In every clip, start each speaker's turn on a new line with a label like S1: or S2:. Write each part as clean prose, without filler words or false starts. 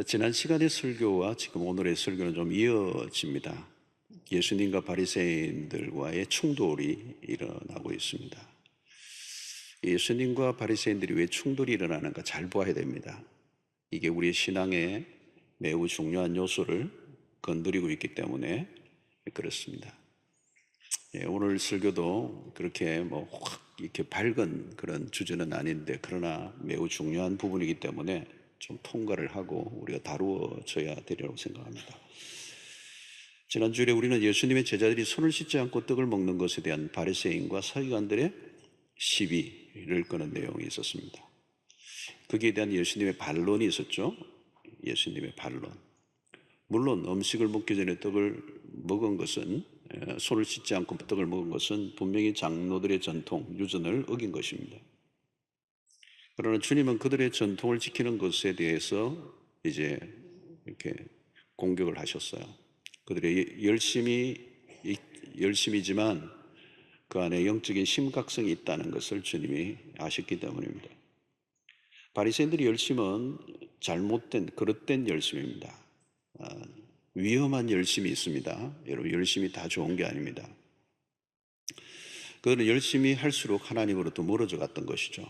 S1: 지난 시간의 설교와 지금 오늘의 설교는 좀 이어집니다. 예수님과 바리새인들과의 충돌이 일어나고 있습니다. 예수님과 바리새인들이 왜 충돌이 일어나는가 잘 보아야 됩니다. 이게 우리의 신앙에 매우 중요한 요소를 건드리고 있기 때문에 그렇습니다. 오늘 설교도 그렇게 확 이렇게 밝은 그런 주제는 아닌데, 그러나 매우 중요한 부분이기 때문에 좀 통과를 하고 우리가 다루어져야 되리라고 생각합니다. 지난주에 우리는 예수님의 제자들이 손을 씻지 않고 떡을 먹는 것에 대한 바리새인과 서기관들의 시비를 거는 내용이 있었습니다. 거기에 대한 예수님의 반론이 있었죠. 예수님의 반론. 물론 음식을 먹기 전에 떡을 먹은 것은, 손을 씻지 않고 떡을 먹은 것은 분명히 장로들의 전통, 유전을 어긴 것입니다. 그러나 주님은 그들의 전통을 지키는 것에 대해서 이제 이렇게 공격을 하셨어요. 그들의 열심이지만 그 안에 영적인 심각성이 있다는 것을 주님이 아셨기 때문입니다. 바리새인들의 열심은 잘못된, 그릇된 열심입니다. 위험한 열심이 있습니다. 여러분, 열심이 다 좋은 게 아닙니다. 그들은 열심히 할수록 하나님으로부터 멀어져 갔던 것이죠.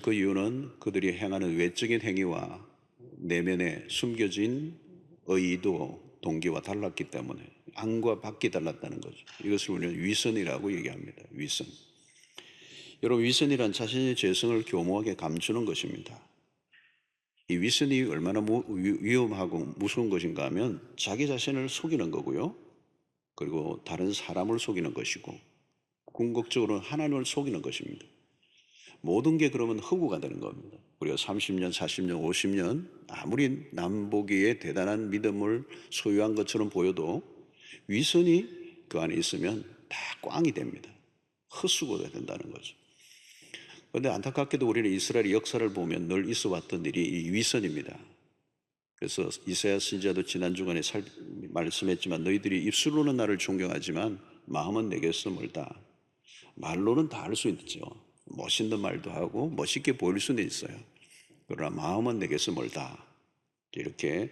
S1: 그 이유는 그들이 행하는 외적인 행위와 내면에 숨겨진 의도, 동기와 달랐기 때문에, 안과 밖이 달랐다는 거죠. 이것을 우리는 위선이라고 얘기합니다. 위선. 여러분, 위선이란 자신의 죄성을 교모하게 감추는 것입니다. 이 위선이 얼마나 위험하고 무서운 것인가 하면 자기 자신을 속이는 거고요, 그리고 다른 사람을 속이는 것이고, 궁극적으로는 하나님을 속이는 것입니다. 모든 게 그러면 허구가 되는 겁니다. 우리가 30년, 40년, 50년 아무리 남보기에 대단한 믿음을 소유한 것처럼 보여도 위선이 그 안에 있으면 다 꽝이 됩니다. 헛수고가 된다는 거죠. 그런데 안타깝게도 우리는 이스라엘의 역사를 보면 늘 있어 왔던 일이 이 위선입니다. 그래서 이사야 선지자도 지난 주간에 말씀했지만, 너희들이 입술로는 나를 존경하지만 마음은 내게서 멀다. 말로는 다 할 수 있죠. 멋있는 말도 하고 멋있게 보일 수는 있어요. 그러나 마음은 내게서 멀다. 이렇게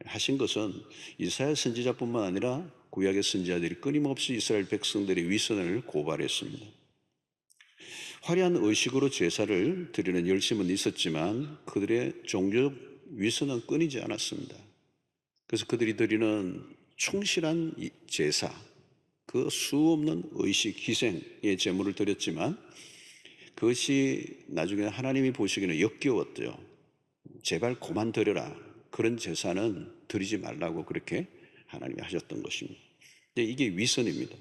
S1: 하신 것은 이사야 선지자뿐만 아니라 구약의 선지자들이 끊임없이 이스라엘 백성들의 위선을 고발했습니다. 화려한 의식으로 제사를 드리는 열심은 있었지만 그들의 종교적 위선은 끊이지 않았습니다. 그래서 그들이 드리는 충실한 제사, 그 수없는 의식, 희생의 제물을 드렸지만 그것이 나중에 하나님이 보시기에는 역겨웠죠. 제발 그만 드려라. 그런 제사는 드리지 말라고 그렇게 하나님이 하셨던 것입니다. 이게 위선입니다.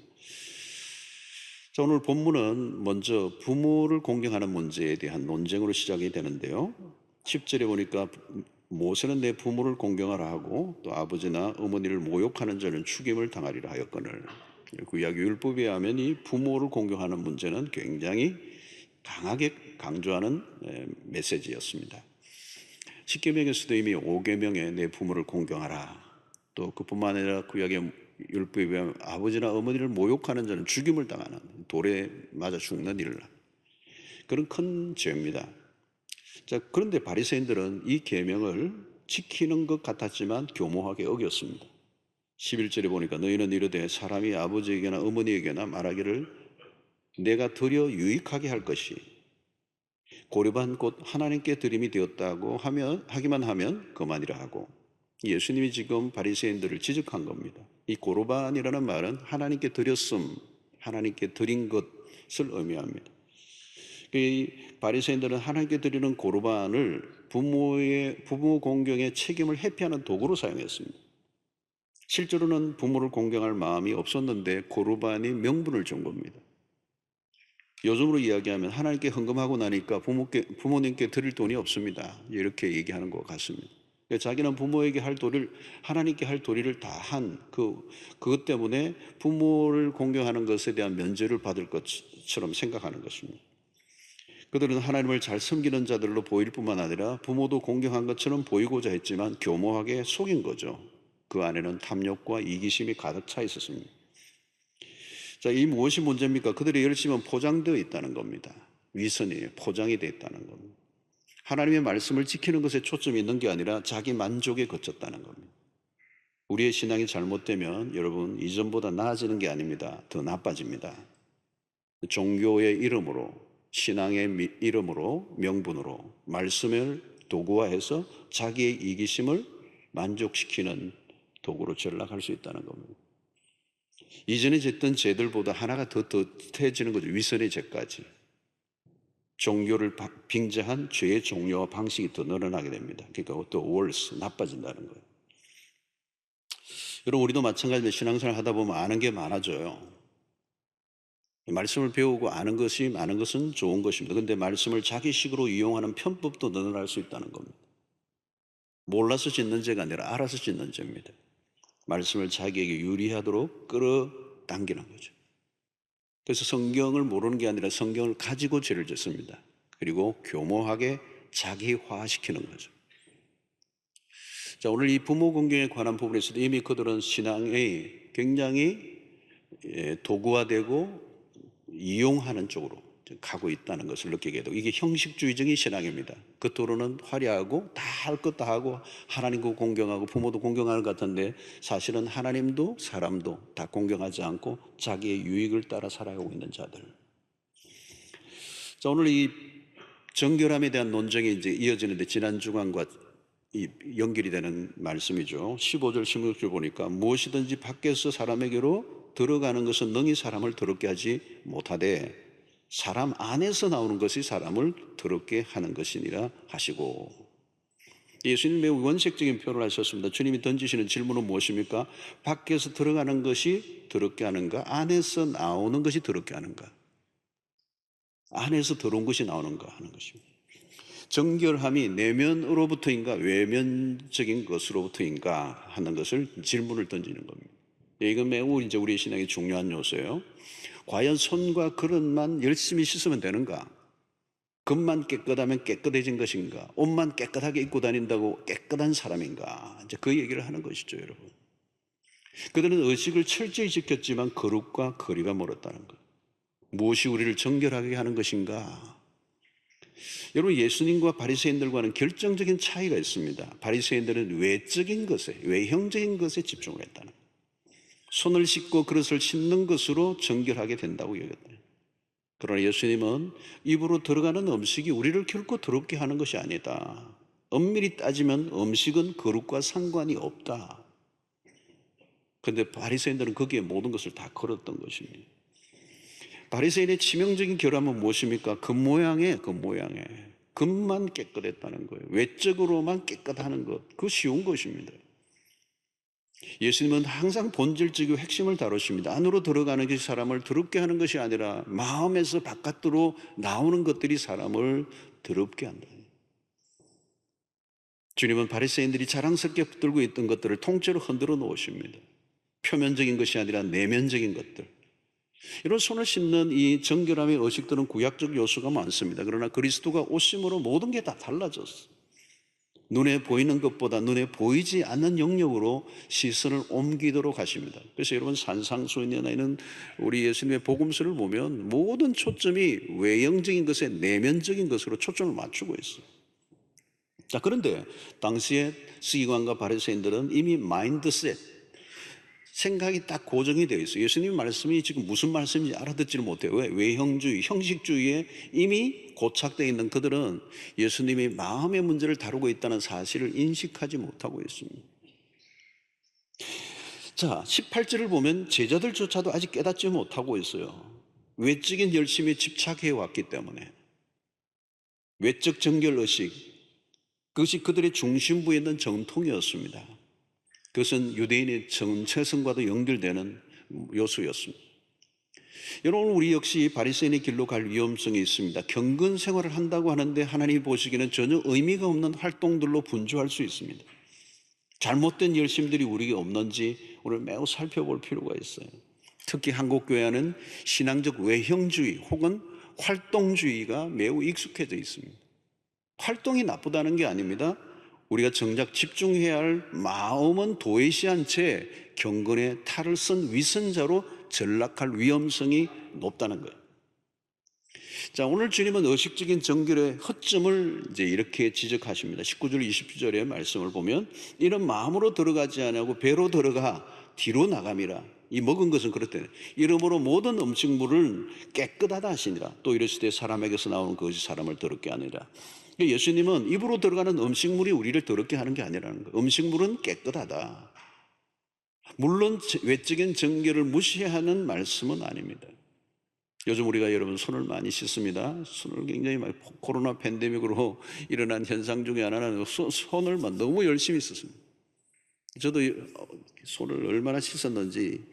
S1: 자, 오늘 본문은 먼저 부모를 공경하는 문제에 대한 논쟁으로 시작이 되는데요. 10절에 보니까 모세는 내 부모를 공경하라 하고 또 아버지나 어머니를 모욕하는 자는 죽임을 당하리라 하였거늘. 구약 율법에 의하면 이 부모를 공경하는 문제는 굉장히 강하게 강조하는 메시지였습니다. 십계명에서도 이미 5계명에 내 부모를 공경하라, 또 그뿐만 아니라 구약의 율법에 의하면 아버지나 어머니를 모욕하는 자는 죽임을 당하는, 돌에 맞아 죽는 일을 하는 그런 큰 죄입니다. 자, 그런데 바리새인들은 이 계명을 지키는 것 같았지만 교모하게 어겼습니다. 11절에 보니까 너희는 이르되 사람이 아버지에게나 어머니에게나 말하기를 내가 드려 유익하게 할 것이 고르반 곧 하나님께 드림이 되었다고 하기만 하면 그만이라 하고, 예수님이 지금 바리새인들을 지적한 겁니다. 이 고르반이라는 말은 하나님께 드렸음, 하나님께 드린 것을 의미합니다. 이 바리새인들은 하나님께 드리는 고르반을 부모 공경의 책임을 회피하는 도구로 사용했습니다. 실제로는 부모를 공경할 마음이 없었는데 고르반이 명분을 준 겁니다. 요즘으로 이야기하면 하나님께 헌금하고 나니까 부모님께 드릴 돈이 없습니다. 이렇게 얘기하는 것 같습니다. 자기는 부모에게 할 도리를, 하나님께 할 도리를 다 한 그것 때문에 부모를 공경하는 것에 대한 면죄를 받을 것처럼 생각하는 것입니다. 그들은 하나님을 잘 섬기는 자들로 보일 뿐만 아니라 부모도 공경한 것처럼 보이고자 했지만 교모하게 속인 거죠. 그 안에는 탐욕과 이기심이 가득 차 있었습니다. 자, 이 무엇이 문제입니까? 그들의 열심은 포장되어 있다는 겁니다. 위선이에요. 포장이 되어 있다는 겁니다. 하나님의 말씀을 지키는 것에 초점이 있는 게 아니라 자기 만족에 그쳤다는 겁니다. 우리의 신앙이 잘못되면 여러분 이전보다 나아지는 게 아닙니다. 더 나빠집니다. 종교의 이름으로, 신앙의 이름으로, 명분으로 말씀을 도구화해서 자기의 이기심을 만족시키는 도구로 전락할 수 있다는 겁니다. 이전에 짓던 죄들보다 하나가 더 더해지는 거죠. 위선의 죄까지. 종교를 빙자한 죄의 종류와 방식이 더 늘어나게 됩니다. 그러니까 더 worse, 나빠진다는 거예요. 여러분, 우리도 마찬가지로 신앙생활 하다 보면 아는 게 많아져요. 말씀을 배우고 아는 것이 많은 것은 좋은 것입니다. 그런데 말씀을 자기식으로 이용하는 편법도 늘어날 수 있다는 겁니다. 몰라서 짓는 죄가 아니라 알아서 짓는 죄입니다. 말씀을 자기에게 유리하도록 끌어당기는 거죠. 그래서 성경을 모르는 게 아니라 성경을 가지고 죄를 짓습니다. 그리고 교모하게 자기화시키는 거죠. 자, 오늘 이 부모 공경에 관한 부분에서도 이미 그들은 신앙이 굉장히 도구화되고 이용하는 쪽으로 가고 있다는 것을 느끼게 되고, 이게 형식주의적인 신앙입니다. 겉으로는 화려하고 다 할 것 다 하고 하나님도 공경하고 부모도 공경하는 것 같은데 사실은 하나님도 사람도 다 공경하지 않고 자기의 유익을 따라 살아가고 있는 자들. 자, 오늘 이 정결함에 대한 논쟁이 이제 이어지는데 지난 주간과 연결이 되는 말씀이죠. 15절 16절 보니까 무엇이든지 밖에서 사람에게로 들어가는 것은 능히 사람을 더럽게 하지 못하되 사람 안에서 나오는 것이 사람을 더럽게 하는 것이니라 하시고, 예수님 매우 원색적인 표현을 하셨습니다. 주님이 던지시는 질문은 무엇입니까? 밖에서 들어가는 것이 더럽게 하는가? 안에서 나오는 것이 더럽게 하는가? 안에서 더러운 것이 나오는가 하는 것입니다. 정결함이 내면으로부터인가 외면적인 것으로부터인가 하는 것을 질문을 던지는 겁니다. 이건 매우 이제 우리의 신앙에 중요한 요소예요. 과연 손과 그릇만 열심히 씻으면 되는가? 겉만 깨끗하면 깨끗해진 것인가? 옷만 깨끗하게 입고 다닌다고 깨끗한 사람인가? 이제 그 얘기를 하는 것이죠, 여러분. 그들은 의식을 철저히 지켰지만 거룩과 거리가 멀었다는 것. 무엇이 우리를 정결하게 하는 것인가? 여러분, 예수님과 바리새인들과는 결정적인 차이가 있습니다. 바리새인들은 외적인 것에, 외형적인 것에 집중을 했다는 것. 손을 씻고 그릇을 씻는 것으로 정결하게 된다고 여겼다. 그러나 예수님은 입으로 들어가는 음식이 우리를 결코 더럽게 하는 것이 아니다. 엄밀히 따지면 음식은 거룩과 상관이 없다. 그런데 바리새인들은 거기에 모든 것을 다 걸었던 것입니다. 바리새인의 치명적인 결함은 무엇입니까? 겉모양에 겉만 깨끗했다는 거예요. 외적으로만 깨끗하는 것, 그거 쉬운 것입니다. 예수님은 항상 본질적이고 핵심을 다루십니다. 안으로 들어가는 것이 사람을 더럽게 하는 것이 아니라 마음에서 바깥으로 나오는 것들이 사람을 더럽게 한다. 주님은 바리새인들이 자랑스럽게 붙들고 있던 것들을 통째로 흔들어 놓으십니다. 표면적인 것이 아니라 내면적인 것들. 이런 손을 씻는 이 정결함의 의식들은 구약적 요소가 많습니다. 그러나 그리스도가 오심으로 모든 게 다 달라졌어. 눈에 보이는 것보다 눈에 보이지 않는 영역으로 시선을 옮기도록 하십니다. 그래서 여러분, 산상수훈에는 우리 예수님의 복음서를 보면 모든 초점이 외형적인 것에 내면적인 것으로 초점을 맞추고 있어요. 자, 그런데 당시에 서기관과 바리새인들은 이미 마인드셋, 생각이 딱 고정이 되어 있어요. 예수님 말씀이 지금 무슨 말씀인지 알아듣지를 못해요. 왜? 외형주의, 형식주의에 이미 고착되어 있는 그들은 예수님이 마음의 문제를 다루고 있다는 사실을 인식하지 못하고 있습니다. 자, 18절을 보면 제자들조차도 아직 깨닫지 못하고 있어요. 외적인 열심에 집착해 왔기 때문에. 외적 정결의식, 그것이 그들의 중심부에 있는 정통이었습니다. 그것은 유대인의 정체성과도 연결되는 요소였습니다. 여러분, 우리 역시 바리새인의 길로 갈 위험성이 있습니다. 경건 생활을 한다고 하는데 하나님이 보시기에는 전혀 의미가 없는 활동들로 분주할 수 있습니다. 잘못된 열심들이 우리에게 없는지 오늘 매우 살펴볼 필요가 있어요. 특히 한국 교회는 신앙적 외형주의 혹은 활동주의가 매우 익숙해져 있습니다. 활동이 나쁘다는 게 아닙니다. 우리가 정작 집중해야 할 마음은 도외시한 채 경건의 탈을 쓴 위선자로 전락할 위험성이 높다는 거예요. 자, 오늘 주님은 의식적인 정결의 허점을 이제 이렇게 지적하십니다. 19절 20절의 말씀을 보면 이런 마음으로 들어가지 아니하고 배로 들어가 뒤로 나감이라. 이 먹은 것은 그렇대. 이러므로 모든 음식물은 깨끗하다 하시니라. 또 이랬을 때 사람에게서 나오는 거짓 사람을 더럽게 하니라. 예수님은 입으로 들어가는 음식물이 우리를 더럽게 하는 게 아니라는 거예요. 음식물은 깨끗하다. 물론 외적인 정결을 무시하는 말씀은 아닙니다. 요즘 우리가 여러분 손을 많이 씻습니다. 손을 굉장히 많이, 코로나 팬데믹으로 일어난 현상 중에 하나는 손을 너무 열심히 씻습니다. 저도 손을 얼마나 씻었는지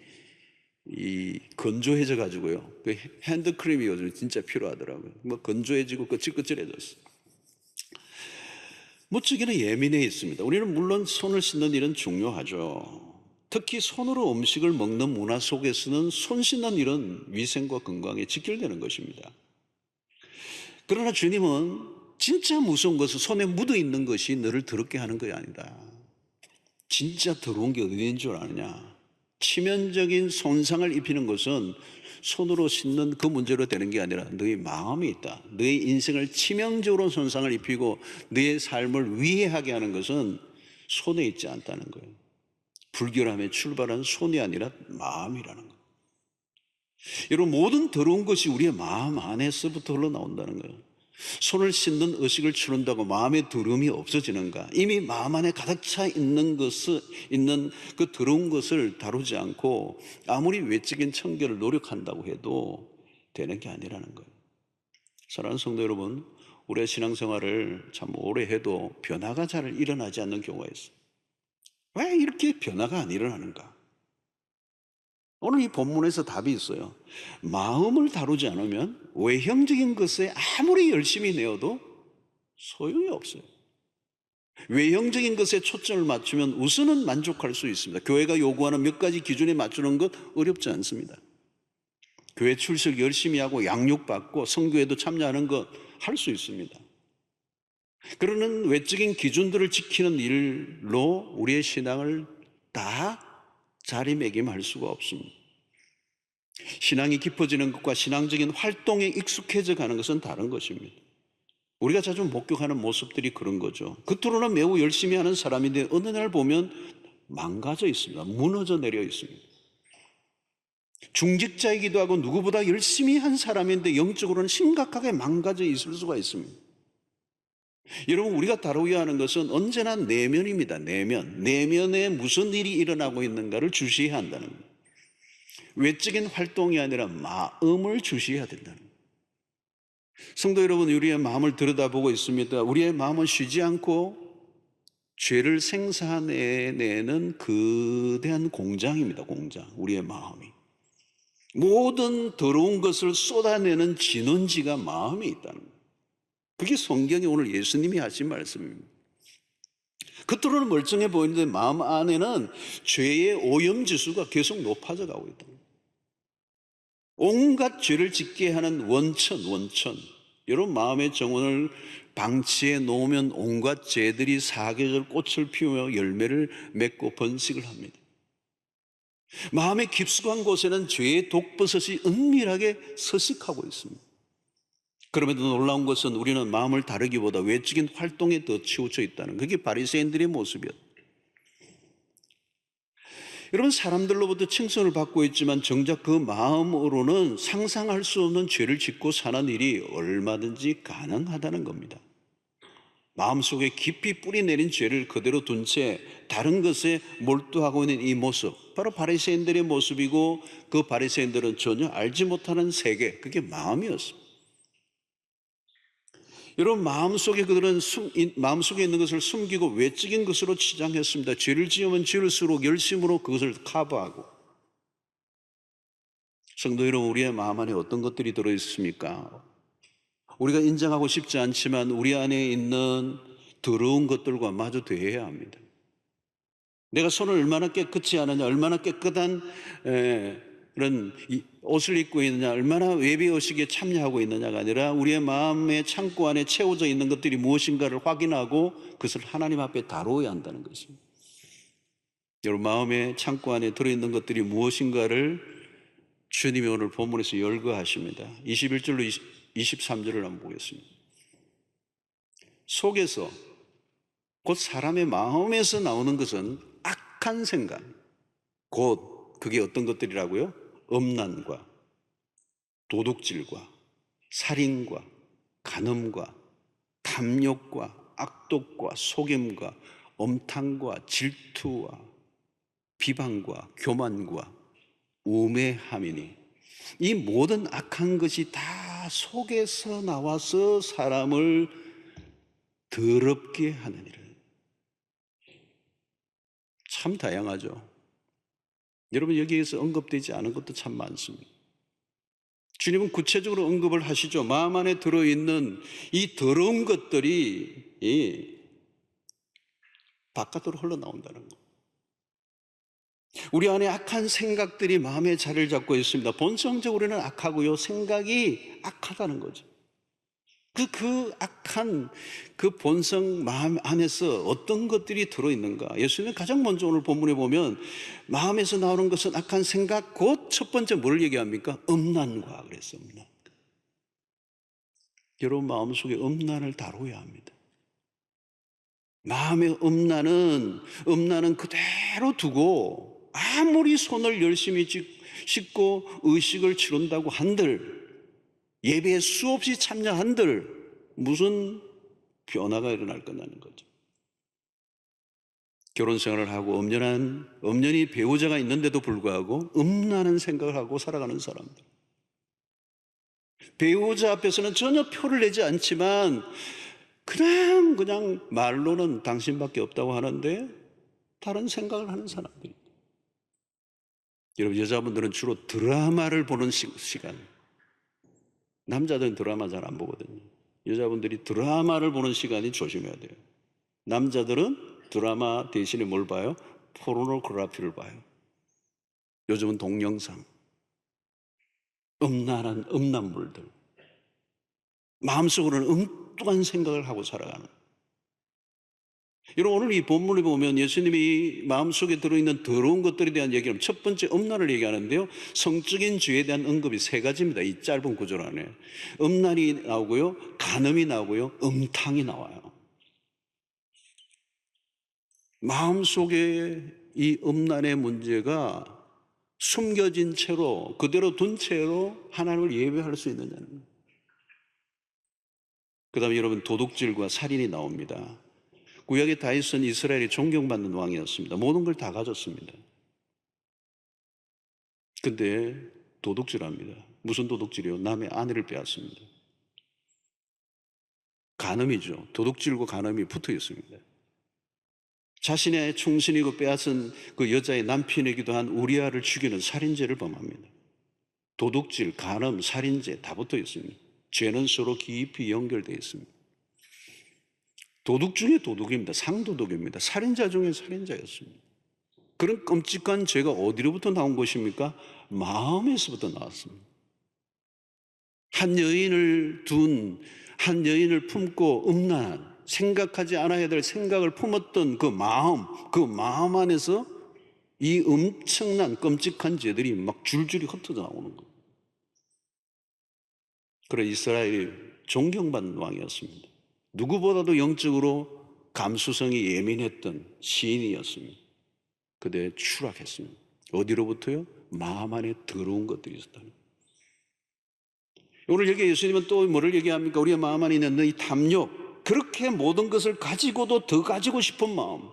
S1: 건조해져 가지고요. 그 핸드크림이 요즘 진짜 필요하더라고요. 건조해지고 거칠거칠해졌어요. 무척이나 예민해 있습니다. 우리는 물론 손을 씻는 일은 중요하죠. 특히 손으로 음식을 먹는 문화 속에서는 손 씻는 일은 위생과 건강에 직결되는 것입니다. 그러나 주님은 진짜 무서운 것은 손에 묻어 있는 것이 너를 더럽게 하는 것이 아니다. 진짜 더러운 게 어디인 줄 아느냐? 치명적인 손상을 입히는 것은 손으로 씻는 그 문제로 되는 게 아니라 너의 마음이 있다. 너의 인생을 치명적으로 손상을 입히고 너의 삶을 위해하게 하는 것은 손에 있지 않다는 거예요. 불결함에 출발한 손이 아니라 마음이라는 거예요. 여러분, 모든 더러운 것이 우리의 마음 안에서부터 흘러나온다는 거예요. 손을 씻는 의식을 치른다고 마음의 더러움이 없어지는가? 이미 마음 안에 가득 차 있는 그 더러운 것을 다루지 않고 아무리 외적인 청결을 노력한다고 해도 되는 게 아니라는 거예요. 사랑하는 성도 여러분, 우리의 신앙생활을 참 오래 해도 변화가 잘 일어나지 않는 경우가 있어요. 왜 이렇게 변화가 안 일어나는가? 오늘 이 본문에서 답이 있어요. 마음을 다루지 않으면 외형적인 것에 아무리 열심히 내어도 소용이 없어요. 외형적인 것에 초점을 맞추면 우선은 만족할 수 있습니다. 교회가 요구하는 몇 가지 기준에 맞추는 것 어렵지 않습니다. 교회 출석 열심히 하고 양육받고 성교회도 참여하는 것 할 수 있습니다. 그러는 외적인 기준들을 지키는 일로 우리의 신앙을 다 자리매김할 수가 없습니다. 신앙이 깊어지는 것과 신앙적인 활동에 익숙해져 가는 것은 다른 것입니다. 우리가 자주 목격하는 모습들이 그런 거죠. 겉으로는 매우 열심히 하는 사람인데 어느 날 보면 망가져 있습니다. 무너져 내려 있습니다. 중직자이기도 하고 누구보다 열심히 한 사람인데 영적으로는 심각하게 망가져 있을 수가 있습니다. 여러분, 우리가 다루어야 하는 것은 언제나 내면입니다. 내면에 무슨 일이 일어나고 있는가를 주시해야 한다는 거예요. 외적인 활동이 아니라 마음을 주시해야 된다는 거예요. 성도 여러분, 우리의 마음을 들여다보고 있습니다. 우리의 마음은 쉬지 않고 죄를 생산해내는 거대한 공장입니다. 공장. 우리의 마음이. 모든 더러운 것을 쏟아내는 진원지가 마음에 있다는 거예요. 그게 성경에 오늘 예수님이 하신 말씀입니다. 겉으로는 멀쩡해 보이는데 마음 안에는 죄의 오염지수가 계속 높아져 가고 있다. 온갖 죄를 짓게 하는 원천. 여러분, 마음의 정원을 방치해 놓으면 온갖 죄들이 사계절 꽃을 피우며 열매를 맺고 번식을 합니다. 마음의 깊숙한 곳에는 죄의 독버섯이 은밀하게 서식하고 있습니다. 그럼에도 놀라운 것은 우리는 마음을 다루기보다 외적인 활동에 더 치우쳐 있다는, 그게 바리새인들의 모습이었다. 여러분, 사람들로부터 칭송을 받고 있지만 정작 그 마음으로는 상상할 수 없는 죄를 짓고 사는 일이 얼마든지 가능하다는 겁니다. 마음속에 깊이 뿌리내린 죄를 그대로 둔 채 다른 것에 몰두하고 있는 이 모습, 바로 바리새인들의 모습이고, 그 바리새인들은 전혀 알지 못하는 세계, 그게 마음이었습니다. 여러분, 마음속에 그들은 마음속에 있는 것을 숨기고 외적인 것으로 치장했습니다. 죄를 지으면 지을수록 열심으로 그것을 커버하고. 성도 여러분, 우리의 마음 안에 어떤 것들이 들어있습니까? 우리가 인정하고 싶지 않지만 우리 안에 있는 더러운 것들과 마주 대해야 합니다. 내가 손을 얼마나 깨끗이 하느냐, 얼마나 깨끗한 그런 옷을 입고 있느냐, 얼마나 외배의식에 참여하고 있느냐가 아니라 우리의 마음의 창고 안에 채워져 있는 것들이 무엇인가를 확인하고 그것을 하나님 앞에 다루어야 한다는 것입니다. 여러분, 마음의 창고 안에 들어있는 것들이 무엇인가를 주님이 오늘 본문에서 열거하십니다. 23절을 한번 보겠습니다. 속에서, 곧 사람의 마음에서 나오는 것은 악한 생각, 곧 그게 어떤 것들이라고요? 음란과 도둑질과 살인과 간음과 탐욕과 악독과 속임과 엄탕과 질투와 비방과 교만과 우매함이니, 이 모든 악한 것이 다 속에서 나와서 사람을 더럽게 하느니라. 참 다양하죠. 여러분, 여기에서 언급되지 않은 것도 참 많습니다. 주님은 구체적으로 언급을 하시죠. 마음 안에 들어있는 이 더러운 것들이 바깥으로 흘러나온다는 것. 우리 안에 악한 생각들이 마음에 자리를 잡고 있습니다. 본성적으로는 악하고요, 생각이 악하다는 거죠. 그 악한 그 본성 마음 안에서 어떤 것들이 들어있는가? 예수님은 가장 먼저 오늘 본문에 보면 마음에서 나오는 것은 악한 생각, 곧 첫 번째 뭘 얘기합니까? 음란과 그랬어요. 음란. 여러분 마음속에 음란을 다뤄야 합니다. 마음의 음란은 그대로 두고 아무리 손을 열심히 씻고 의식을 치른다고 한들, 예배에 수없이 참여한들 무슨 변화가 일어날 거냐는 거죠. 결혼 생활을 하고 엄연히 배우자가 있는데도 불구하고 음란한 생각을 하고 살아가는 사람들. 배우자 앞에서는 전혀 표를 내지 않지만 그냥 말로는 당신밖에 없다고 하는데 다른 생각을 하는 사람들이. 여러분, 여자분들은 주로 드라마를 보는 시간. 남자들은 드라마 잘 안 보거든요. 여자분들이 드라마를 보는 시간이 조심해야 돼요. 남자들은 드라마 대신에 뭘 봐요? 포르노그래피를 봐요. 요즘은 동영상, 음란한 음란물들, 마음속으로는 엉뚱한 생각을 하고 살아가는. 여러분, 오늘 이 본문을 보면 예수님이 마음속에 들어있는 더러운 것들에 대한 얘기는 첫 번째 음란을 얘기하는데요, 성적인 죄에 대한 언급이 세 가지입니다. 이 짧은 구절 안에 음란이 나오고요, 간음이 나오고요, 음탕이 나와요. 마음속에 이 음란의 문제가 숨겨진 채로, 그대로 둔 채로 하나님을 예배할 수 있느냐는 거예요. 그 다음에 여러분, 도둑질과 살인이 나옵니다. 구약의 다윗은 이스라엘이 존경받는 왕이었습니다. 모든 걸 다 가졌습니다. 근데 도둑질합니다. 무슨 도둑질이요? 남의 아내를 빼앗습니다. 간음이죠. 도둑질과 간음이 붙어 있습니다. 자신의 충신이고 빼앗은 그 여자의 남편이기도 한 우리아를 죽이는 살인죄를 범합니다. 도둑질, 간음, 살인죄 다 붙어 있습니다. 죄는 서로 깊이 연결되어 있습니다. 도둑 중에 도둑입니다. 상도둑입니다. 살인자 중에 살인자였습니다. 그런 끔찍한 죄가 어디로부터 나온 것입니까? 마음에서부터 나왔습니다. 한 여인을 품고 음란한, 생각하지 않아야 될 생각을 품었던 그 마음 안에서 이 엄청난 끔찍한 죄들이 막 줄줄이 흩어져 나오는 거예요. 그래, 이스라엘이 존경받는 왕이었습니다. 누구보다도 영적으로 감수성이 예민했던 시인이었습니다. 그때 추락했습니다. 어디로부터요? 마음 안에 더러운 것들이 있었다는 거예요. 오늘 여기 예수님은 또 뭐를 얘기합니까? 우리의 마음 안에 있는 이 탐욕, 그렇게 모든 것을 가지고도 더 가지고 싶은 마음.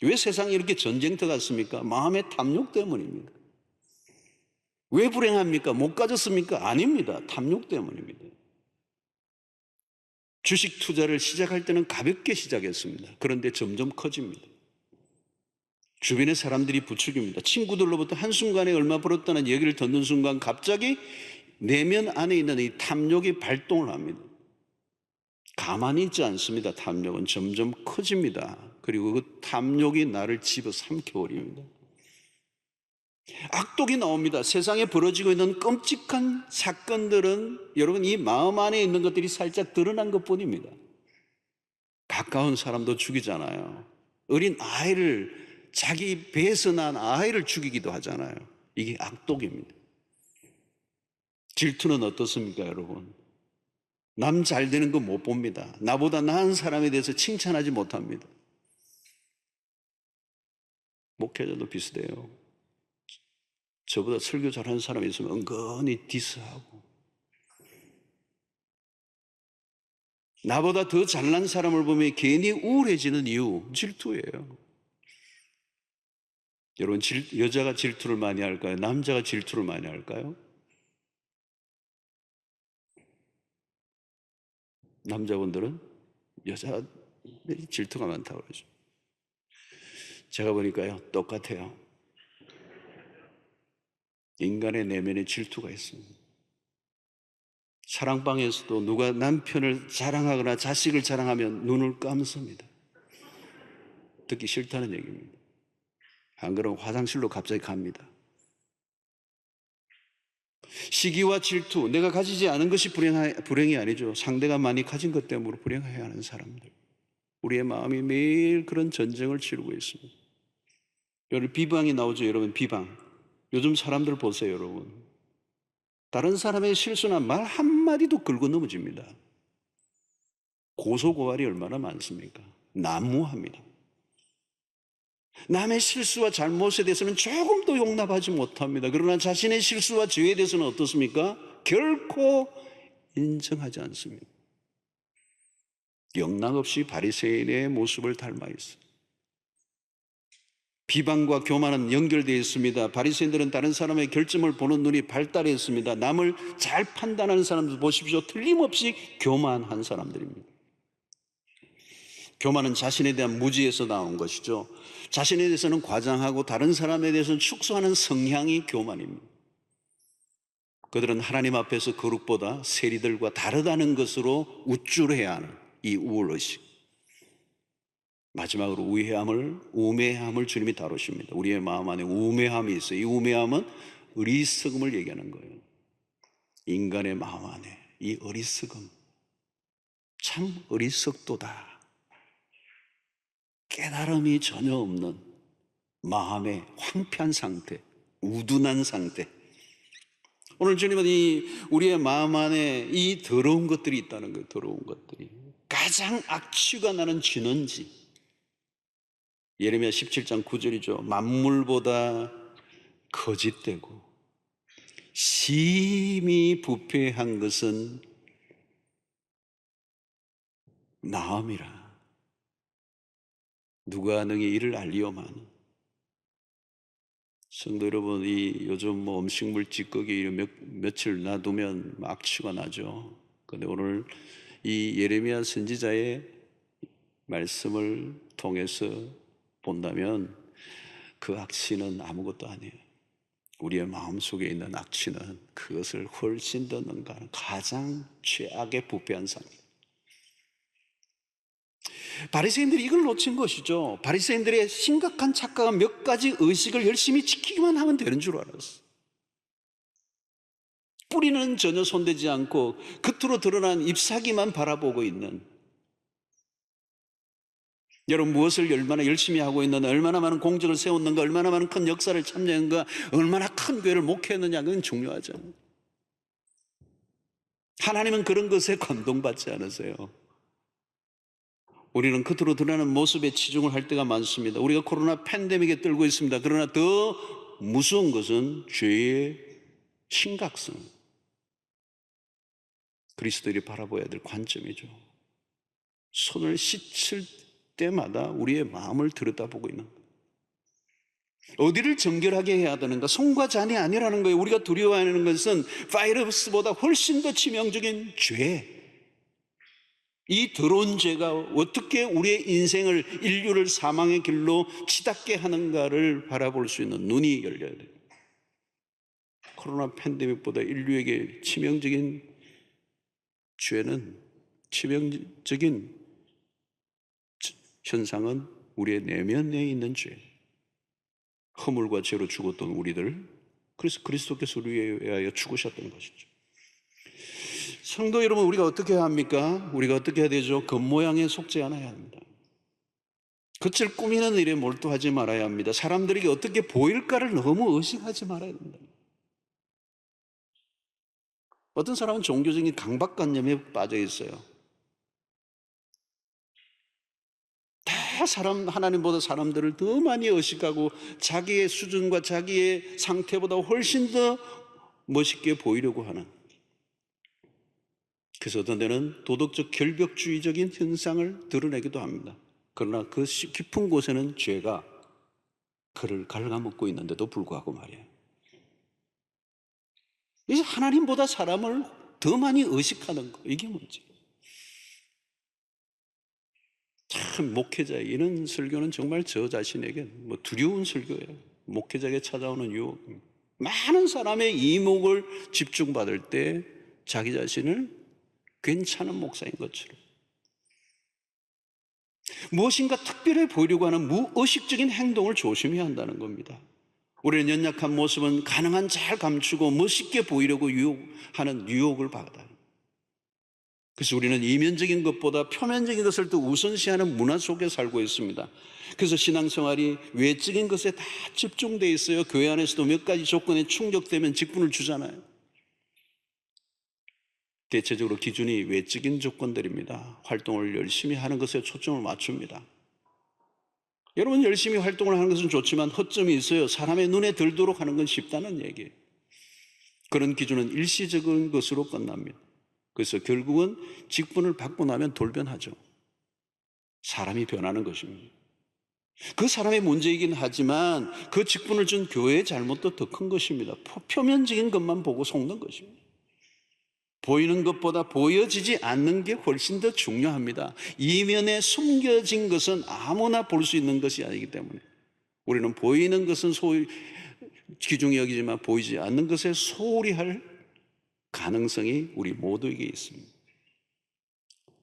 S1: 왜 세상이 이렇게 전쟁터 같습니까? 마음의 탐욕 때문입니다. 왜 불행합니까? 못 가졌습니까? 아닙니다. 탐욕 때문입니다. 주식 투자를 시작할 때는 가볍게 시작했습니다. 그런데 점점 커집니다. 주변의 사람들이 부추깁니다. 친구들로부터 한순간에 얼마 벌었다는 얘기를 듣는 순간 갑자기 내면 안에 있는 이 탐욕이 발동을 합니다. 가만히 있지 않습니다. 탐욕은 점점 커집니다. 그리고 그 탐욕이 나를 집어삼켜버립니다. 악독이 나옵니다. 세상에 벌어지고 있는 끔찍한 사건들은 여러분 이 마음 안에 있는 것들이 살짝 드러난 것뿐입니다. 가까운 사람도 죽이잖아요. 어린 아이를, 자기 배에서 난 아이를 죽이기도 하잖아요. 이게 악독입니다. 질투는 어떻습니까, 여러분? 남 잘 되는 거 못 봅니다. 나보다 나은 사람에 대해서 칭찬하지 못합니다. 목회자도 비슷해요. 저보다 설교 잘하는 사람이 있으면 은근히 디스하고, 나보다 더 잘난 사람을 보면 괜히 우울해지는 이유, 질투예요. 여러분, 여자가 질투를 많이 할까요? 남자가 질투를 많이 할까요? 남자분들은 여자들이 질투가 많다고 그러죠. 제가 보니까요, 똑같아요. 인간의 내면에 질투가 있습니다. 사랑방에서도 누가 남편을 자랑하거나 자식을 자랑하면 눈을 감습니다. 듣기 싫다는 얘기입니다. 안 그러면 화장실로 갑자기 갑니다. 시기와 질투, 내가 가지지 않은 것이 불행이 아니죠. 상대가 많이 가진 것 때문에 불행해야 하는 사람들. 우리의 마음이 매일 그런 전쟁을 치르고 있습니다. 여러분, 비방이 나오죠. 여러분, 비방. 요즘 사람들 보세요, 여러분. 다른 사람의 실수나 말 한마디도 긁어 넘어집니다. 고소고발이 얼마나 많습니까? 난무합니다. 남의 실수와 잘못에 대해서는 조금도 용납하지 못합니다. 그러나 자신의 실수와 죄에 대해서는 어떻습니까? 결코 인정하지 않습니다. 영락없이 바리새인의 모습을 닮아 있어요. 비방과 교만은 연결되어 있습니다. 바리새인들은 다른 사람의 결점을 보는 눈이 발달했습니다. 남을 잘 판단하는 사람들 보십시오. 틀림없이 교만한 사람들입니다. 교만은 자신에 대한 무지에서 나온 것이죠. 자신에 대해서는 과장하고 다른 사람에 대해서는 축소하는 성향이 교만입니다. 그들은 하나님 앞에서 거룩보다 세리들과 다르다는 것으로 우쭐해야 하는 이 우월의식. 마지막으로 우매함을 주님이 다루십니다. 우리의 마음 안에 우매함이 있어요. 이 우매함은 어리석음을 얘기하는 거예요. 인간의 마음 안에 이 어리석음, 참 어리석도다. 깨달음이 전혀 없는 마음의 황폐한 상태, 우둔한 상태. 오늘 주님은 우리의 마음 안에 이 더러운 것들이 있다는 거예요. 더러운 것들이 가장 악취가 나는 진원지. 예레미야 17장 9절이죠. 만물보다 거짓되고 심히 부패한 것은 마음이라. 누가 능히 이를 알리오마는. 성도 여러분, 이 요즘 음식물 찌꺼기 며칠 놔두면 악취가 나죠. 그런데 오늘 이 예레미야 선지자의 말씀을 통해서 본다면 그 악취는 아무것도 아니에요. 우리의 마음속에 있는 악취는 그것을 훨씬 더 능가하는 가장 최악의 부패한 상태. 바리새인들이 이걸 놓친 것이죠. 바리새인들의 심각한 착각은 몇 가지 의식을 열심히 지키기만 하면 되는 줄 알았어. 뿌리는 전혀 손대지 않고 겉으로 드러난 잎사귀만 바라보고 있는, 여러분 무엇을 얼마나 열심히 하고 있는가, 얼마나 많은 공적을 세웠는가, 얼마나 많은 큰 역사를 참여했는가, 얼마나 큰 교회를 목회했느냐, 그건 중요하죠. 하나님은 그런 것에 감동받지 않으세요. 우리는 겉으로 드러나는 모습에 치중을 할 때가 많습니다. 우리가 코로나 팬데믹에 떨고 있습니다. 그러나 더 무서운 것은 죄의 심각성, 그리스도인이 바라봐야 될 관점이죠. 손을 씻을 때마다 우리의 마음을 들여다보고 있는 거예요. 어디를 정결하게 해야 되는가? 손과 잔이 아니라는 거예요. 우리가 두려워하는 것은 바이러스보다 훨씬 더 치명적인 죄, 이 더러운 죄가 어떻게 우리의 인생을, 인류를 사망의 길로 치닫게 하는가를 바라볼 수 있는 눈이 열려야 돼요. 코로나 팬데믹보다 인류에게 치명적인 죄는, 치명적인 현상은 우리의 내면에 있는 죄, 허물과 죄로 죽었던 우리들, 그래서 그리스도께서 우리에 위하여 죽으셨던 것이죠. 성도 여러분, 우리가 어떻게 해야 합니까? 우리가 어떻게 해야 되죠? 겉모양에 속지 않아야 합니다. 겉을 꾸미는 일에 몰두하지 말아야 합니다. 사람들에게 어떻게 보일까를 너무 의식하지 말아야 합니다. 어떤 사람은 종교적인 강박관념에 빠져 있어요. 다 하나님보다 사람들을 더 많이 의식하고 자기의 수준과 자기의 상태보다 훨씬 더 멋있게 보이려고 하는. 그래서 어떤 데는 도덕적 결벽주의적인 현상을 드러내기도 합니다. 그러나 그 깊은 곳에는 죄가 그를 갉아먹고 있는데도 불구하고 말이에요. 이제 하나님보다 사람을 더 많이 의식하는 거, 이게 문제. 참 목회자의 이런 설교는 정말 저 자신에게 두려운 설교예요. 목회자에게 찾아오는 유혹. 많은 사람의 이목을 집중받을 때 자기 자신을 괜찮은 목사인 것처럼 무엇인가 특별해 보이려고 하는 무의식적인 행동을 조심해야 한다는 겁니다. 우리는 연약한 모습은 가능한 잘 감추고 멋있게 보이려고 하는 유혹을 받아요. 그래서 우리는 이면적인 것보다 표면적인 것을 더 우선시하는 문화 속에 살고 있습니다. 그래서 신앙생활이 외적인 것에 다 집중되어 있어요. 교회 안에서도 몇 가지 조건에 충족되면 직분을 주잖아요. 대체적으로 기준이 외적인 조건들입니다. 활동을 열심히 하는 것에 초점을 맞춥니다. 여러분, 열심히 활동을 하는 것은 좋지만 허점이 있어요. 사람의 눈에 들도록 하는 건 쉽다는 얘기예요. 그런 기준은 일시적인 것으로 끝납니다. 그래서 결국은 직분을 받고 나면 돌변하죠. 사람이 변하는 것입니다. 그 사람의 문제이긴 하지만 그 직분을 준 교회의 잘못도 더 큰 것입니다. 표면적인 것만 보고 속는 것입니다. 보이는 것보다 보여지지 않는 게 훨씬 더 중요합니다. 이면에 숨겨진 것은 아무나 볼 수 있는 것이 아니기 때문에 우리는 보이는 것은 소위 귀중히 여기지만 보이지 않는 것에 소홀히 할 가능성이 우리 모두에게 있습니다.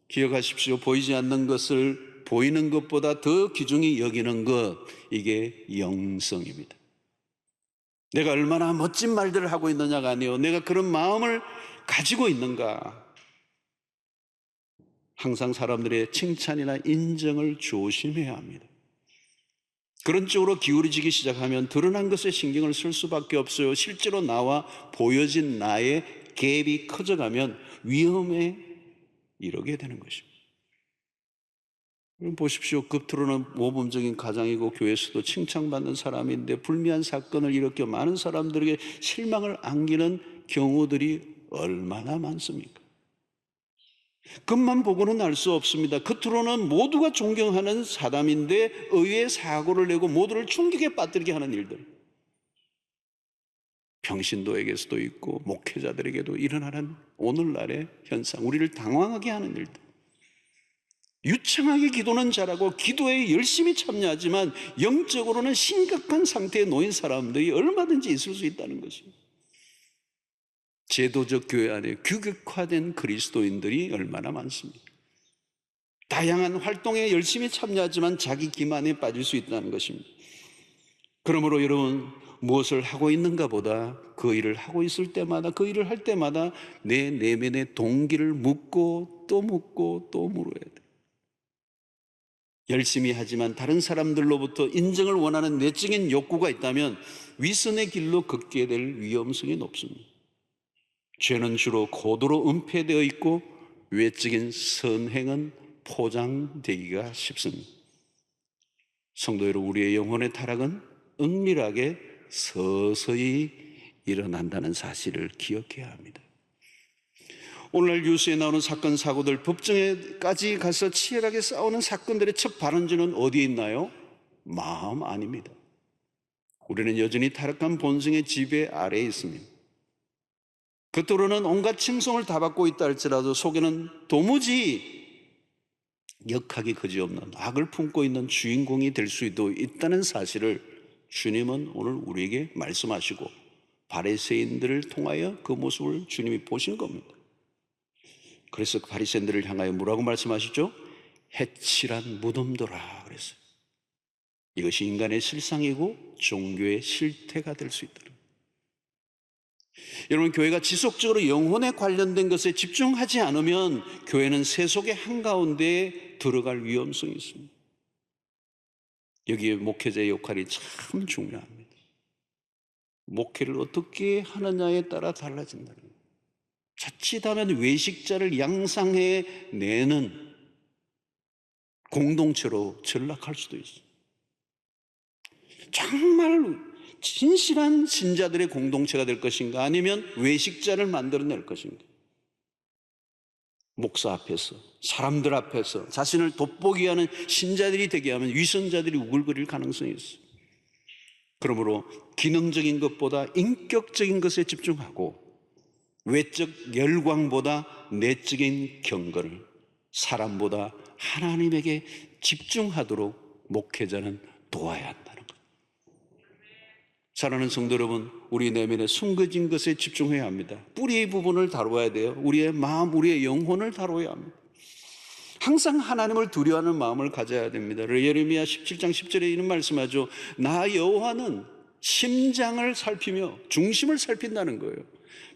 S1: 기억하십시오. 보이지 않는 것을 보이는 것보다 더 귀중히 여기는 것, 이게 영성입니다. 내가 얼마나 멋진 말들을 하고 있느냐가 아니에요. 내가 그런 마음을 가지고 있는가. 항상 사람들의 칭찬이나 인정을 조심해야 합니다. 그런 쪽으로 기울어지기 시작하면 드러난 것에 신경을 쓸 수밖에 없어요. 실제로 나와 보여진 나의 갭이 커져가면 위험에 이르게 되는 것입니다. 보십시오. 겉으로는 모범적인 가장이고 교회에서도 칭찬받는 사람인데 불미한 사건을 일으켜 많은 사람들에게 실망을 안기는 경우들이 얼마나 많습니까? 겉만 보고는 알 수 없습니다. 겉으로는 모두가 존경하는 사람인데 의외의 사고를 내고 모두를 충격에 빠뜨리게 하는 일들, 평신도에게서도 있고 목회자들에게도 일어나는 오늘날의 현상, 우리를 당황하게 하는 일들. 유창하게 기도는 잘하고 기도에 열심히 참여하지만 영적으로는 심각한 상태에 놓인 사람들이 얼마든지 있을 수 있다는 것입니다. 제도적 교회 안에 규격화된 그리스도인들이 얼마나 많습니까? 다양한 활동에 열심히 참여하지만 자기 기만에 빠질 수 있다는 것입니다. 그러므로 여러분, 무엇을 하고 있는가 보다 그 일을 하고 있을 때마다, 그 일을 할 때마다 내 내면의 동기를 묻고 또 묻고 또 물어야 돼요. 열심히 하지만 다른 사람들로부터 인정을 원하는 내적인 욕구가 있다면 위선의 길로 걷게 될 위험성이 높습니다. 죄는 주로 고도로 은폐되어 있고 외적인 선행은 포장되기가 쉽습니다. 성도 여러분, 우리의 영혼의 타락은 은밀하게 서서히 일어난다는 사실을 기억해야 합니다. 오늘날 뉴스에 나오는 사건, 사고들, 법정에까지 가서 치열하게 싸우는 사건들의 첫 발원지는 어디에 있나요? 마음 아닙니다. 우리는 여전히 타락한 본성의 지배 아래에 있습니다. 겉으로는 온갖 칭송을 다 받고 있다 할지라도 속에는 도무지 역학이 그지없는 악을 품고 있는 주인공이 될 수도 있다는 사실을 주님은 오늘 우리에게 말씀하시고 바리새인들을 통하여 그 모습을 주님이 보신 겁니다. 그래서 바리새인들을 향하여 뭐라고 말씀하시죠? 해칠한 무덤도라 그랬어요. 이것이 인간의 실상이고 종교의 실태가 될 수 있다. 여러분, 교회가 지속적으로 영혼에 관련된 것에 집중하지 않으면 교회는 세속의 한가운데에 들어갈 위험성이 있습니다. 여기에 목회자의 역할이 참 중요합니다. 목회를 어떻게 하느냐에 따라 달라진다는 거예요. 자칫하면 외식자를 양상해 내는 공동체로 전락할 수도 있어요. 정말 진실한 신자들의 공동체가 될 것인가, 아니면 외식자를 만들어낼 것인가. 목사 앞에서, 사람들 앞에서 자신을 돋보게 하는 신자들이 되게 하면 위선자들이 우글거릴 가능성이 있어요. 그러므로 기능적인 것보다 인격적인 것에 집중하고 외적 열광보다 내적인 경건을, 사람보다 하나님에게 집중하도록 목회자는 도와야 한다는 것. 사랑하는 성도 여러분, 우리 내면에 숨겨진 것에 집중해야 합니다. 뿌리 부분을 다뤄야 돼요. 우리의 마음, 우리의 영혼을 다뤄야 합니다. 항상 하나님을 두려워하는 마음을 가져야 됩니다. 예레미야 17장 10절에 이런 말씀하죠. 나 여호와는 심장을 살피며 중심을 살핀다는 거예요.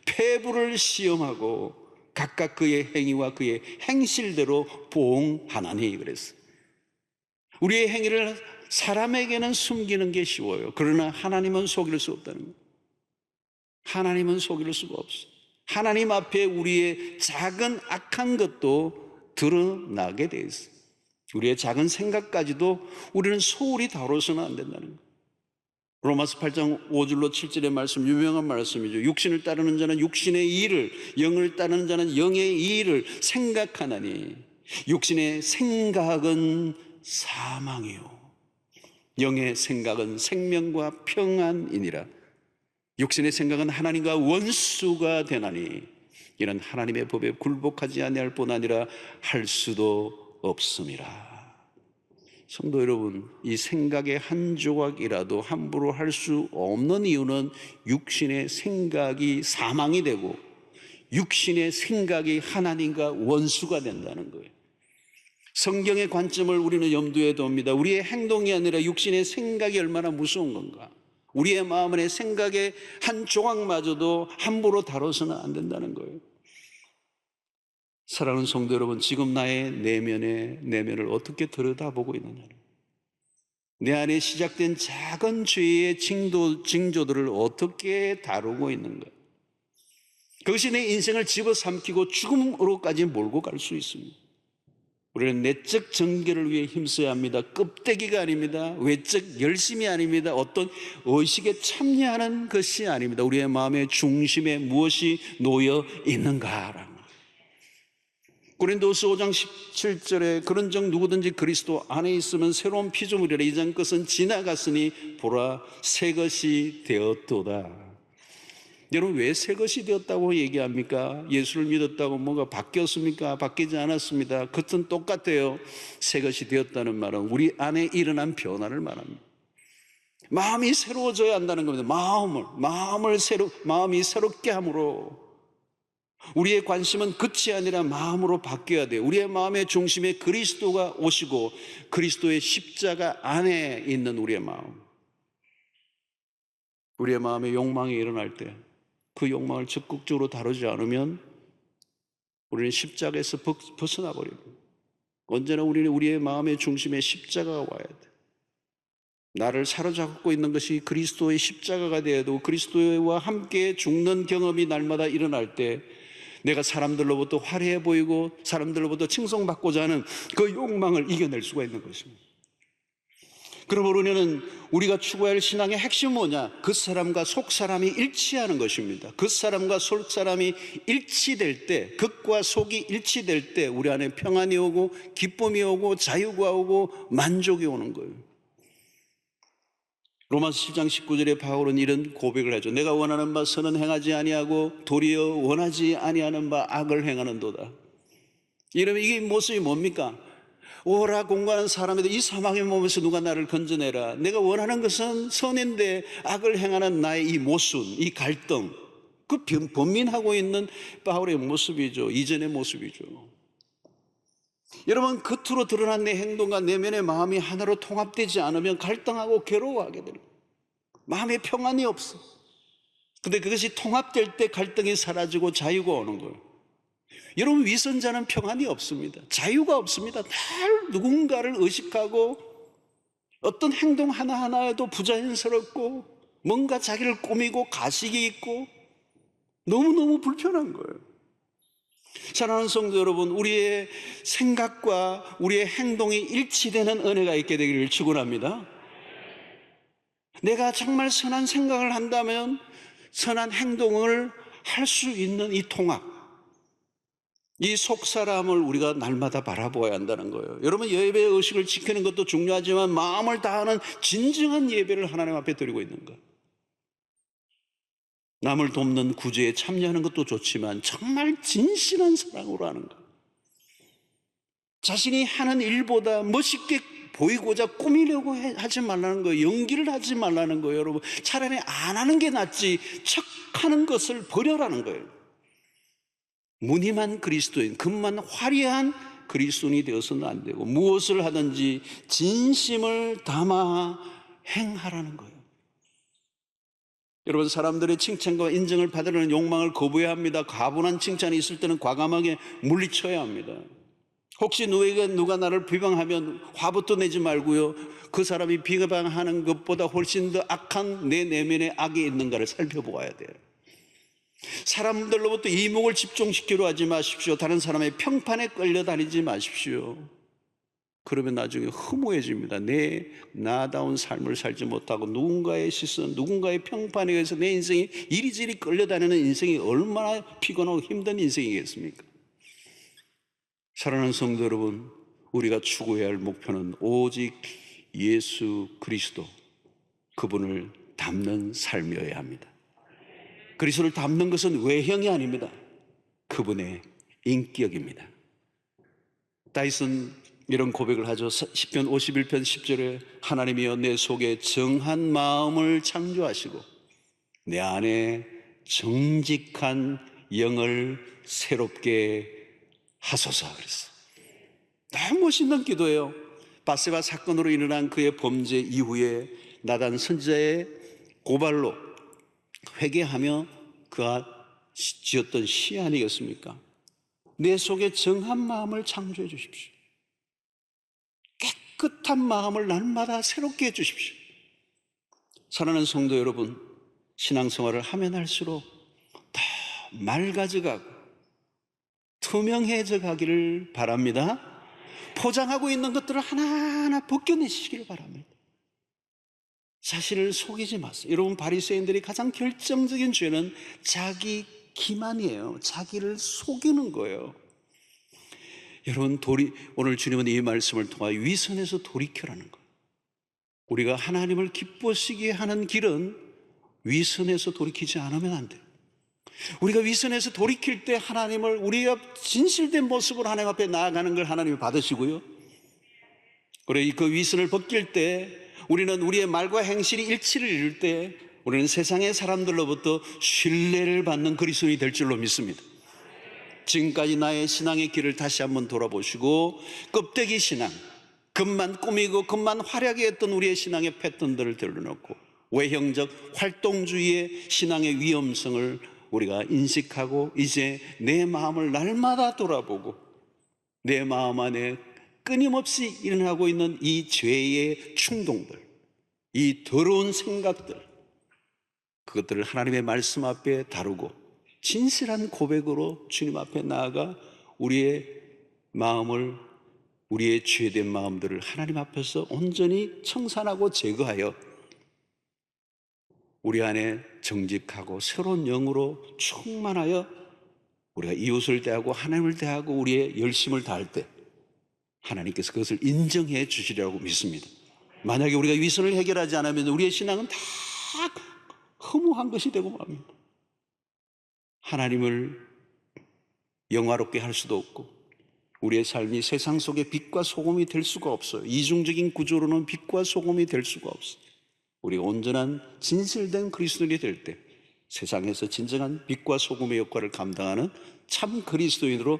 S1: 폐부를 시험하고 각각 그의 행위와 그의 행실대로 보응하나니 그랬어요. 우리의 행위를 사람에게는 숨기는 게 쉬워요. 그러나 하나님은 속일 수 없다는 거예요. 하나님은 속일 수가 없어요. 하나님 앞에 우리의 작은 악한 것도 드러나게 돼 있어요. 우리의 작은 생각까지도 우리는 소홀히 다뤄서는 안 된다는 거예요. 로마서 8장 5절로 7절의 말씀, 유명한 말씀이죠. 육신을 따르는 자는 육신의 일을, 영을 따르는 자는 영의 일을 생각하나니 육신의 생각은 사망이요 영의 생각은 생명과 평안이니라. 육신의 생각은 하나님과 원수가 되나니 이는 하나님의 법에 굴복하지 아니할 뿐 아니라 할 수도 없음이라. 성도 여러분, 이 생각의 한 조각이라도 함부로 할 수 없는 이유는 육신의 생각이 사망이 되고 육신의 생각이 하나님과 원수가 된다는 거예요. 성경의 관점을 우리는 염두에 둡니다. 우리의 행동이 아니라 육신의 생각이 얼마나 무서운 건가. 우리의 마음 안에 생각의 한 조각마저도 함부로 다뤄서는 안 된다는 거예요. 사랑하는 성도 여러분, 지금 나의 내면을 어떻게 들여다보고 있느냐, 내 안에 시작된 작은 죄의 징조들을 어떻게 다루고 있는가, 그것이 내 인생을 집어삼키고 죽음으로까지 몰고 갈 수 있습니다. 우리는 내적 정결을 위해 힘써야 합니다. 껍데기가 아닙니다. 외적 열심이 아닙니다. 어떤 의식에 참여하는 것이 아닙니다. 우리의 마음의 중심에 무엇이 놓여 있는가라는. 고린도서 5장 17절에 그런즉 누구든지 그리스도 안에 있으면 새로운 피조물이라. 이전 것은 지나갔으니 보라 새 것이 되었도다. 여러분, 왜 새 것이 되었다고 얘기합니까? 예수를 믿었다고 뭐가 바뀌었습니까? 바뀌지 않았습니다. 그것은 똑같아요. 새 것이 되었다는 말은 우리 안에 일어난 변화를 말합니다. 마음이 새로워져야 한다는 겁니다. 마음이 새롭게 함으로 우리의 관심은 끝이 아니라 마음으로 바뀌어야 돼요. 우리의 마음의 중심에 그리스도가 오시고 그리스도의 십자가 안에 있는 우리의 마음, 우리의 마음에 욕망이 일어날 때 그 욕망을 적극적으로 다루지 않으면 우리는 십자가에서 벗어나 버립니다. 언제나 우리는 우리의 마음의 중심에 십자가가 와야 돼. 나를 사로잡고 있는 것이 그리스도의 십자가가 되어야 되고 그리스도와 함께 죽는 경험이 날마다 일어날 때 내가 사람들로부터 화려해 보이고 사람들로부터 칭송받고자 하는 그 욕망을 이겨낼 수가 있는 것입니다. 그러므로 우리는 우리가 추구할 신앙의 핵심은 뭐냐? 그 사람과 속 사람이 일치하는 것입니다. 그 사람과 속 사람이 일치될 때, 겉과 속이 일치될 때 우리 안에 평안이 오고 기쁨이 오고 자유가 오고 만족이 오는 거예요. 로마서 7장 19절에 바울은 이런 고백을 하죠. 내가 원하는 바 선은 행하지 아니하고 도리어 원하지 아니하는 바 악을 행하는도다. 이러면 이게 모습이 뭡니까? 오라 공부하는 사람에도 이 사망의 몸에서 누가 나를 건져내라. 내가 원하는 것은 선인데 악을 행하는 나의 이 모순, 이 갈등, 그 번민하고 있는 바울의 모습이죠. 이전의 모습이죠. 여러분, 겉으로 드러난 내 행동과 내면의 마음이 하나로 통합되지 않으면 갈등하고 괴로워하게 됩니다. 마음에 평안이 없어. 근데 그것이 통합될 때 갈등이 사라지고 자유가 오는 거예요. 여러분, 위선자는 평안이 없습니다. 자유가 없습니다. 늘 누군가를 의식하고 어떤 행동 하나하나에도 부자연스럽고 뭔가 자기를 꾸미고 가식이 있고 너무너무 불편한 거예요. 사랑하는 성도 여러분, 우리의 생각과 우리의 행동이 일치되는 은혜가 있게 되기를 축원합니다. 내가 정말 선한 생각을 한다면 선한 행동을 할 수 있는 이 통합, 이 속사람을 우리가 날마다 바라보아야 한다는 거예요. 여러분, 예배의 의식을 지키는 것도 중요하지만 마음을 다하는 진정한 예배를 하나님 앞에 드리고 있는 것, 남을 돕는 구제에 참여하는 것도 좋지만 정말 진실한 사랑으로 하는 것, 자신이 하는 일보다 멋있게 보이고자 꾸미려고 하지 말라는 거예요. 연기를 하지 말라는 거예요. 여러분, 차라리 안 하는 게 낫지 척하는 것을 버려라는 거예요. 무늬만 그리스도인, 겉만 화려한 그리스도인이 되어서는 안 되고 무엇을 하든지 진심을 담아 행하라는 거예요. 여러분, 사람들의 칭찬과 인정을 받으려는 욕망을 거부해야 합니다. 가분한 칭찬이 있을 때는 과감하게 물리쳐야 합니다. 혹시 누가 나를 비방하면 화부터 내지 말고요, 그 사람이 비방하는 것보다 훨씬 더 악한 내 내면에 악이 있는가를 살펴보아야 돼요. 사람들로부터 이목을 집중시키려 하지 마십시오. 다른 사람의 평판에 끌려다니지 마십시오. 그러면 나중에 허무해집니다. 내 나다운 삶을 살지 못하고 누군가의 시선, 누군가의 평판에 의해서 내 인생이 이리저리 끌려다니는 인생이 얼마나 피곤하고 힘든 인생이겠습니까? 사랑하는 성도 여러분, 우리가 추구해야 할 목표는 오직 예수 그리스도, 그분을 닮는 삶이어야 합니다. 그리스도를 닮는 것은 외형이 아닙니다. 그분의 인격입니다. 다윗은 이런 고백을 하죠. 시편 51편 10절에 하나님이여 내 속에 정한 마음을 창조하시고 내 안에 정직한 영을 새롭게 하소서 그랬어요. 너무 멋있는 기도예요. 바세바 사건으로 일어난 그의 범죄 이후에 나단 선지자의 고발로 회개하며 그가 지었던 시 아니겠습니까? 내 속에 정한 마음을 창조해 주십시오. 깨끗한 마음을 날마다 새롭게 해 주십시오. 사랑하는 성도 여러분, 신앙생활을 하면 할수록 더 맑아져가고 투명해져 가기를 바랍니다. 포장하고 있는 것들을 하나하나 벗겨내시기를 바랍니다. 자신을 속이지 마세요. 여러분, 바리새인들이 가장 결정적인 죄는 자기 기만이에요. 자기를 속이는 거예요. 여러분, 오늘 주님은 이 말씀을 통하여 위선에서 돌이켜라는 거예요. 우리가 하나님을 기쁘시게 하는 길은 위선에서 돌이키지 않으면 안 돼요. 우리가 위선에서 돌이킬 때 하나님을, 우리가 진실된 모습으로 하나님 앞에 나아가는 걸 하나님이 받으시고요, 그리고 그 위선을 벗길 때 우리는 우리의 말과 행실이 일치를 이룰 때 우리는 세상의 사람들로부터 신뢰를 받는 그리스도인이 될 줄로 믿습니다. 지금까지 나의 신앙의 길을 다시 한번 돌아보시고 껍데기 신앙, 겉만 꾸미고 겉만 화려하게 했던 우리의 신앙의 패턴들을 들여놓고 외형적 활동주의의 신앙의 위험성을 우리가 인식하고 이제 내 마음을 날마다 돌아보고 내 마음 안에 끊임없이 일어나고 있는 이 죄의 충동들, 이 더러운 생각들, 그것들을 하나님의 말씀 앞에 다루고 진실한 고백으로 주님 앞에 나아가 우리의 마음을, 우리의 죄된 마음들을 하나님 앞에서 온전히 청산하고 제거하여 우리 안에 정직하고 새로운 영으로 충만하여 우리가 이웃을 대하고 하나님을 대하고 우리의 열심을 다할 때 하나님께서 그것을 인정해 주시리라고 믿습니다. 만약에 우리가 위선을 해결하지 않으면 우리의 신앙은 다 허무한 것이 되고 맙니다. 하나님을 영화롭게 할 수도 없고 우리의 삶이 세상 속의 빛과 소금이 될 수가 없어요. 이중적인 구조로는 빛과 소금이 될 수가 없어요. 우리가 온전한 진실된 그리스도인이 될 때 세상에서 진정한 빛과 소금의 역할을 감당하는 참 그리스도인으로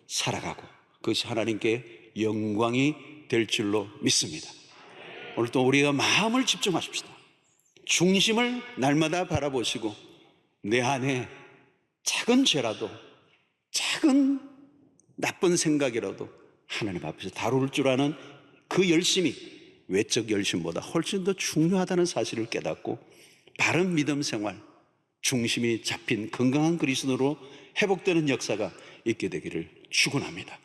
S1: 살아가고 그것이 하나님께 영광이 될 줄로 믿습니다. 오늘 또 우리가 마음을 집중하십시다. 중심을 날마다 바라보시고 내 안에 작은 죄라도, 작은 나쁜 생각이라도 하나님 앞에서 다룰 줄 아는 그 열심이 외적 열심보다 훨씬 더 중요하다는 사실을 깨닫고 바른 믿음 생활, 중심이 잡힌 건강한 그리스도로 회복되는 역사가 있게 되기를 축원합니다.